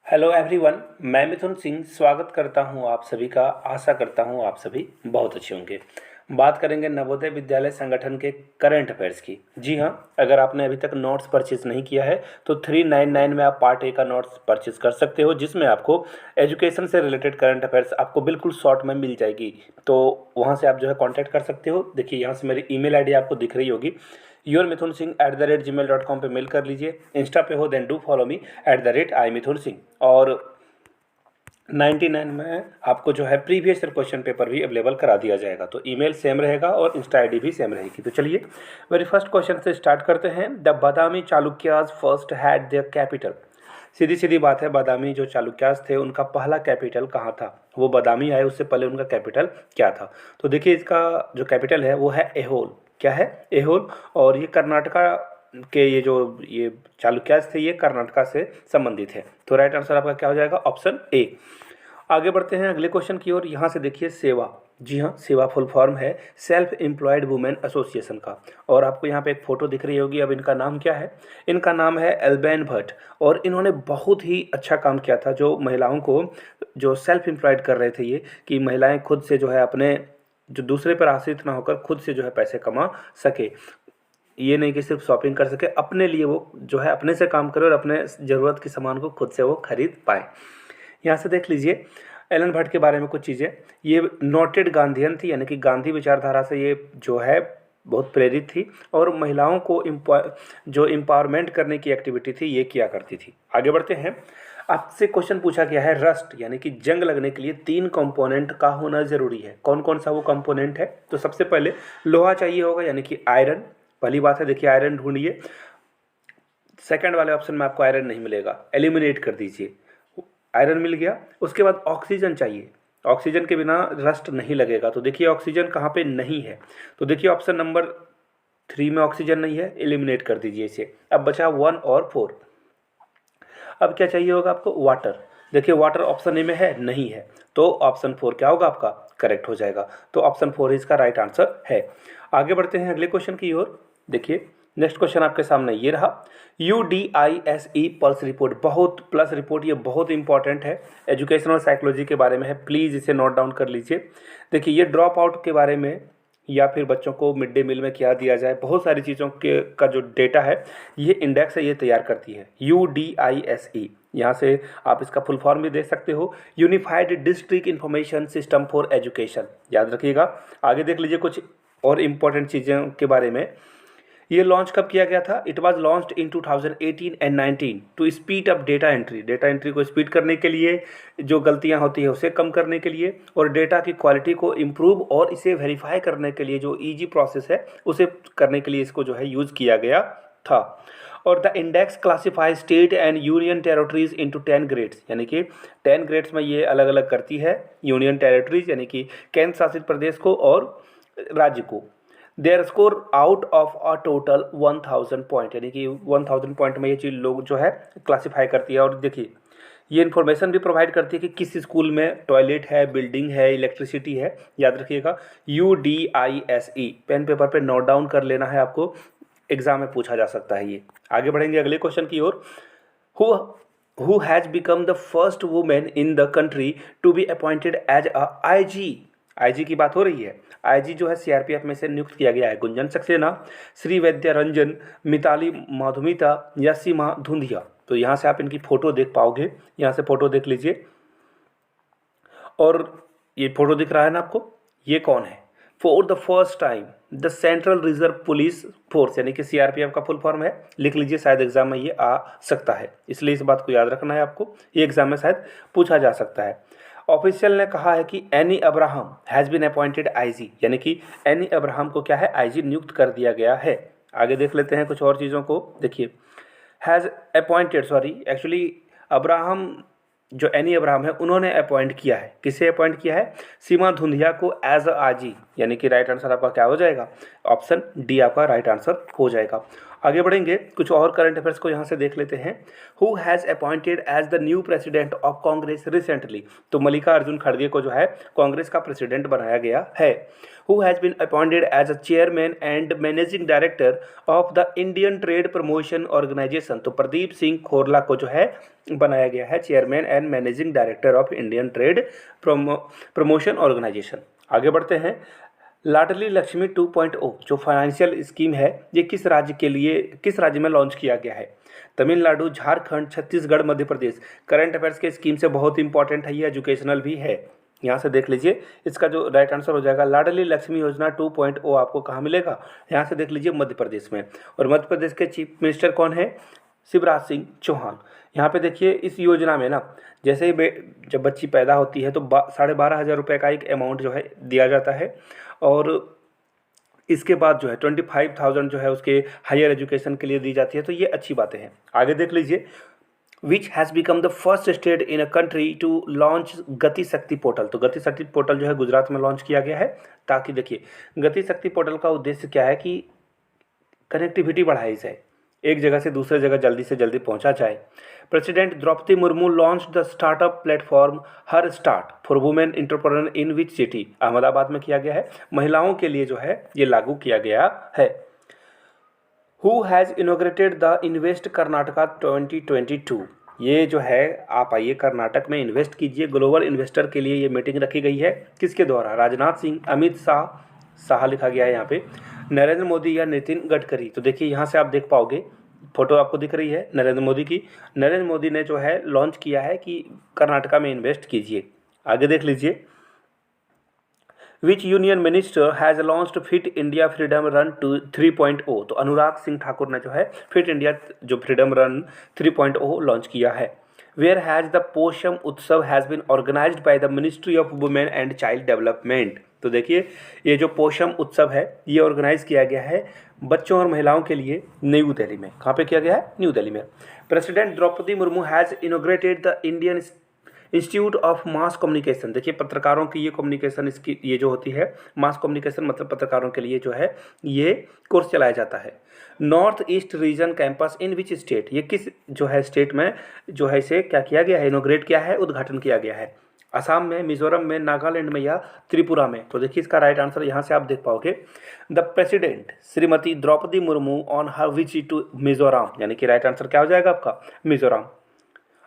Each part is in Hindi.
हेलो एवरीवन, मैं मिथुन सिंह स्वागत करता हूं आप सभी का। आशा करता हूं आप सभी बहुत अच्छे होंगे। बात करेंगे नवोदय विद्यालय संगठन के करंट अफेयर्स की। जी हाँ, अगर आपने अभी तक नोट्स परचेज नहीं किया है तो 399 में आप पार्ट ए का नोट्स परचेज कर सकते हो, जिसमें आपको एजुकेशन से रिलेटेड करंट अफेयर्स आपको बिल्कुल शॉर्ट में मिल जाएगी। तो वहाँ से आप जो है कांटेक्ट कर सकते हो। देखिए यहाँ से मेरी ईमेल आईडी आपको दिख रही होगी, yourmithunsingh@gmail.com पे मेल कर लीजिए। इंस्टा पे हो then do follow me @imithunsingh। और 99 में आपको जो है प्रीवियस ईयर क्वेश्चन पेपर भी अवेलेबल करा दिया जाएगा। तो ईमेल सेम रहेगा और इंस्टा आईडी भी सेम रहेगी। तो चलिए वेरी फर्स्ट क्वेश्चन से स्टार्ट करते हैं। The Badami Chalukyas first had their capital. सीधी सीधी बात है, बादामी जो चालुक्याज थे उनका पहला कैपिटल कहाँ था। वो बादामी आए उससे पहले उनका कैपिटल क्या था। तो देखिए इसका जो कैपिटल है वो है एहोल। क्या है? एहोल। और ये कर्नाटका के ये चालुक्याज थे, ये कर्नाटका से संबंधित है। तो राइट आंसर आपका क्या हो जाएगा? Option A. आगे बढ़ते हैं अगले क्वेश्चन की ओर। यहाँ से देखिए सेवा। जी हाँ, सेवा फुल फॉर्म है सेल्फ एम्प्लॉयड वुमेन एसोसिएशन का। और आपको यहाँ पे एक फ़ोटो दिख रही होगी। अब इनका नाम क्या है? इनका नाम है एल्बेन भट्ट। और इन्होंने बहुत ही अच्छा काम किया था, जो महिलाओं को जो सेल्फ एम्प्लॉयड कर रहे थे ये, कि महिलाएं खुद से जो है अपने जो दूसरे पर आश्रित ना होकर खुद से जो है पैसे कमा सके। ये नहीं कि सिर्फ शॉपिंग कर सके, अपने लिए वो जो है अपने से काम करे और अपने ज़रूरत के सामान को खुद से वो खरीद पाए। यहाँ से देख लीजिए एलन भट्ट के बारे में कुछ चीज़ें। ये नोटेड गांधीयन थी, यानी कि गांधी विचारधारा से ये जो है बहुत प्रेरित थी और महिलाओं को जो एम्पावरमेंट करने की एक्टिविटी थी ये किया करती थी। आगे बढ़ते हैं। आपसे क्वेश्चन पूछा गया है रस्ट यानी कि जंग लगने के लिए 3 कंपोनेंट का होना ज़रूरी है। कौन कौन सा वो कंपोनेंट है? तो सबसे पहले लोहा चाहिए होगा, यानी कि आयरन। पहली बात है, देखिए आयरन ढूंढिए। सेकंड वाले ऑप्शन में आपको आयरन नहीं मिलेगा, एलिमिनेट कर दीजिए। आयरन मिल गया। उसके बाद ऑक्सीजन चाहिए। ऑक्सीजन के बिना रस्ट नहीं लगेगा। तो देखिए ऑक्सीजन कहाँ पे नहीं है। तो देखिए ऑप्शन नंबर 3 में ऑक्सीजन नहीं है, एलिमिनेट कर दीजिए इसे। अब बचा 1 और 4। अब क्या चाहिए होगा आपको? वाटर। देखिए वाटर ऑप्शन ए में है, नहीं है, तो ऑप्शन 4 क्या होगा आपका? करेक्ट हो जाएगा। तो ऑप्शन 4 इसका राइट आंसर है। आगे बढ़ते हैं अगले क्वेश्चन की ओर। देखिए नेक्स्ट क्वेश्चन आपके सामने ये रहा। UDISE पल्स रिपोर्ट, बहुत प्लस रिपोर्ट, ये बहुत इंपॉर्टेंट है, एजुकेशन और साइकोलॉजी के बारे में है। प्लीज़ इसे नोट डाउन कर लीजिए। देखिए ये ड्रॉप आउट के बारे में या फिर बच्चों को मिड डे मील में क्या दिया जाए, बहुत सारी चीज़ों के का जो डेटा है ये इंडेक्स है, ये तैयार करती है UDISE। यहाँ से आप इसका फुल फॉर्म भी देख सकते हो, unified district information system for education. याद रखिएगा। आगे देख लीजिए कुछ और इम्पोर्टेंट चीज़ों के बारे में। ये लॉन्च कब किया गया था? It was launched in 2018 and 19 to speed up data entry. Data entry को स्पीड करने के लिए, जो गलतियां होती है उसे कम करने के लिए, और डेटा की क्वालिटी को इम्प्रूव और इसे वेरीफाई करने के लिए जो ईजी प्रोसेस है उसे करने के लिए इसको जो है यूज़ किया गया था। और the index classify state and union territories into 10 grades, यानी कि 10 ग्रेड्स में ये अलग अलग करती है। यूनियन टेरिटरीज यानी कि केंद्र शासित प्रदेश को और राज्य को। Their score out of a total 1000 point, यानी कि 1000 पॉइंट में ये चीज़ लोग जो है क्लासीफाई करती है। और देखिए ये इन्फॉर्मेशन भी प्रोवाइड करती है कि किस स्कूल में टॉयलेट है, बिल्डिंग है, इलेक्ट्रिसिटी है। याद रखिएगा UDISE, पेन पेपर पे नोट डाउन कर लेना है आपको, एग्जाम में पूछा जा सकता है ये। आगे बढ़ेंगे अगले क्वेश्चन की ओर। Who has become the first women in the country to be appointed as a IG। IG की बात हो रही है। IG जो है CRPF में से नियुक्त किया गया है। गुंजन सक्सेना, श्री वैद्य रंजन, मिताली मधुमिता या सीमा धुंधिया। तो यहाँ से आप इनकी फ़ोटो देख पाओगे। यहाँ से फ़ोटो देख लीजिए। और ये फ़ोटो दिख रहा है ना आपको, ये कौन है? For the first time the central reserve police force, यानी कि CRPF का फुल फॉर्म है। लिख लीजिए, शायद एग्जाम में ये आ सकता है, इसलिए इस बात को याद रखना है आपको। ये एग्जाम में शायद पूछा जा सकता है। ऑफिशियल ने कहा है कि Annie Abraham has been appointed IG, यानी कि एनी अब्राहम को क्या है? IG नियुक्त कर दिया गया है। आगे देख लेते हैं कुछ और चीज़ों को। देखिए has appointed, sorry actually Abraham, जो एनी अब्राहम है उन्होंने अपॉइंट किया है। किसे अपॉइंट किया है? सीमा धुंधिया को एज अ IG, यानी कि राइट आंसर आपका क्या हो जाएगा? ऑप्शन डी आपका राइट आंसर हो जाएगा। आगे बढ़ेंगे, कुछ और करंट अफेयर्स को यहाँ से देख लेते हैं। Who has appointed as the new president of Congress recently, तो मल्लिकार्जुन खड़गे को जो है कांग्रेस का प्रेसिडेंट बनाया गया है। Who has been appointed as a chairman and managing director of the Indian trade promotion organisation, तो प्रदीप सिंह खोरला को जो है बनाया गया है chairman and managing director of Indian trade promotion organisation. आगे बढ़ते हैं, लाडली लक्ष्मी 2.0 जो फाइनेंशियल स्कीम है, ये किस राज्य में लॉन्च किया गया है? तमिलनाडु, झारखंड, छत्तीसगढ़, मध्य प्रदेश। करंट अफेयर्स के स्कीम से बहुत इंपॉर्टेंट है, ये एजुकेशनल भी है। यहाँ से देख लीजिए, इसका जो राइट आंसर हो जाएगा लाडली लक्ष्मी योजना 2.0 आपको कहाँ मिलेगा? यहाँ से देख लीजिए मध्य प्रदेश में। और मध्य प्रदेश के चीफ मिनिस्टर कौन है? शिवराज सिंह चौहान। यहाँ पे देखिए इस योजना में ना, जैसे ही जब बच्ची पैदा होती है तो 12,500 रुपये का एक अमाउंट जो है दिया जाता है, और इसके बाद जो है 25,000 जो है उसके हायर एजुकेशन के लिए दी जाती है। तो ये अच्छी बातें हैं। आगे देख लीजिए, which has become the first state in a country to launch Gati Shakti portal, तो गति शक्ति पोर्टल जो है गुजरात में लॉन्च किया गया है। ताकि देखिए गति शक्ति पोर्टल का उद्देश्य क्या है कि कनेक्टिविटी बढ़ाई जाए, एक जगह से दूसरे जगह जल्दी से जल्दी पहुंचा जाए। President Droupadi Murmu launch the startup platform her start for women entrepreneur in which city, Ahmedabad में किया गया है। महिलाओं के लिए जो है ये लागू किया गया है। Who has inaugurated the invest Karnataka 2022, ये जो है आप आइए कर्नाटक में इन्वेस्ट कीजिए, ग्लोबल इन्वेस्टर के लिए ये मीटिंग रखी गई है। किसके द्वारा? राजनाथ सिंह, अमित शाह लिखा गया है यहाँ पे, नरेंद्र मोदी या नितिन गडकरी। तो देखिए यहाँ से आप देख पाओगे, फोटो आपको दिख रही है नरेंद्र मोदी की। नरेंद्र मोदी ने जो है लॉन्च किया है कि कर्नाटका में इन्वेस्ट कीजिए। आगे देख लीजिए, which union minister has launched fit India freedom run 3.0, तो अनुराग सिंह ठाकुर ने जो है फिट इंडिया जो फ्रीडम रन 3.0 लॉन्च किया है। Where has the Poshan Utsav has been organised by the ministry of women and child development, तो देखिए ये जो पोषम उत्सव है ये ऑर्गेनाइज किया गया है बच्चों और महिलाओं के लिए न्यू दिल्ली में। कहाँ पे किया गया है? न्यू दिल्ली में। President Droupadi Murmu has inaugurated the Indian institute of mass communication, देखिए पत्रकारों की ये कम्युनिकेशन, इसकी ये जो होती है मास कम्युनिकेशन मतलब पत्रकारों के लिए जो है ये कोर्स चलाया जाता है। North east region campus in which state, ये किस जो है स्टेट में जो है इसे क्या किया गया है? इनोग्रेट किया है, उद्घाटन किया गया है। असम में, मिजोरम में, नागालैंड में या त्रिपुरा में। तो देखिए इसका राइट आंसर यहाँ से आप देख पाओगे, the president Shrimati Droupadi Murmu on her visit to Mizoram, यानी कि राइट आंसर क्या हो जाएगा आपका? मिजोरम।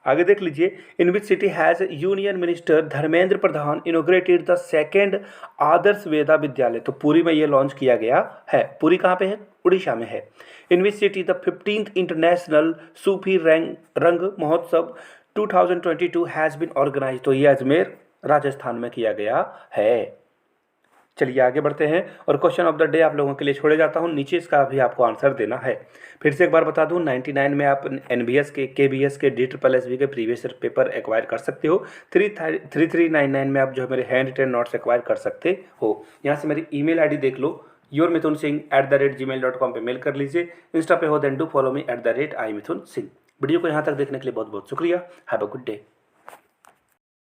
आगे देख लीजिए, in which city has union minister Dharmendra Pradhan inaugurated the second Adarsh Veda Vidyalaya, तो पुरी में ये लॉन्च किया गया है। पुरी कहाँ पे है? उड़ीसा में है। In which city the 15th international Sufi Rang Mahotsav 2022 has been organise, तो ये अजमेर राजस्थान में किया गया है। चलिए आगे बढ़ते हैं और क्वेश्चन ऑफ द डे आप लोगों के लिए छोड़े जाता हूँ, नीचे इसका भी आपको आंसर देना है। फिर से एक बार बता दूँ, 99 में आप NBS के, KBS के, DSSS के प्रीवियस पेपर एक्वायर कर सकते हो। 3399 में आप जो है मेरे हैंड रिटन नोट्स एक्वायर कर सकते हो। यहाँ से मेरी email ID देख लो, yourmithunsingh@gmail.com पे मेल कर लीजिए। इंस्टा पे हो then do follow me @imithunsingh। Video को यहाँ तक देखने के लिए बहुत बहुत शुक्रिया। Have a good day.